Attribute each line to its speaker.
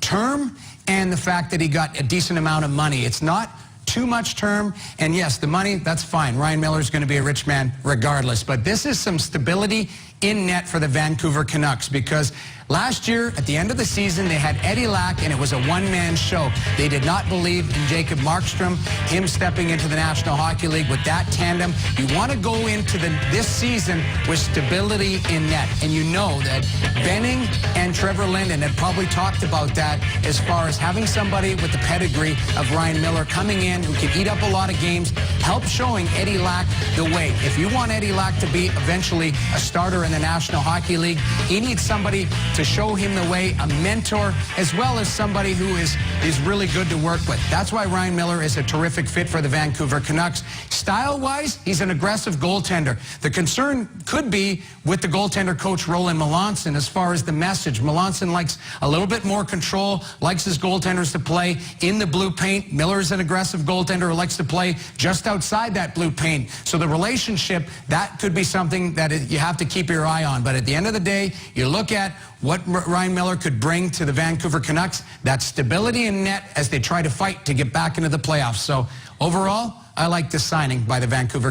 Speaker 1: term and the fact that he got a decent amount of money. It's not too much term, and yes, the money, that's fine. Ryan Miller's going to be a rich man regardless, but this is some stability in net for the Vancouver Canucks, because last year, at the end of the season, they had Eddie Lack, and it was a one-man show. They did not believe in Jacob Markstrom, him stepping into the National Hockey League with that tandem. You want to go into this season with stability in net, and you know that Benning and Trevor Linden had probably talked about that as far as having somebody with the pedigree of Ryan Miller coming in who can eat up a lot of games, help showing Eddie Lack the way. If you want Eddie Lack to be eventually a starter in the National Hockey League, he needs somebody to show him the way, a mentor, as well as somebody who is really good to work with. That's why Ryan Miller is a terrific fit for the Vancouver Canucks. Style-wise, he's an aggressive goaltender. The concern could be with the goaltender coach, Roland Melanson, as far as the message. Melanson likes a little bit more control, likes his goaltenders to play in the blue paint. Miller's an aggressive goaltender who likes to play just outside that blue paint. So the relationship, that could be something that you have to keep your eye on. But at the end of the day, you look at what Ryan Miller could bring to the Vancouver Canucks, that stability in net as they try to fight to get back into the playoffs. So overall, I like this signing by the Vancouver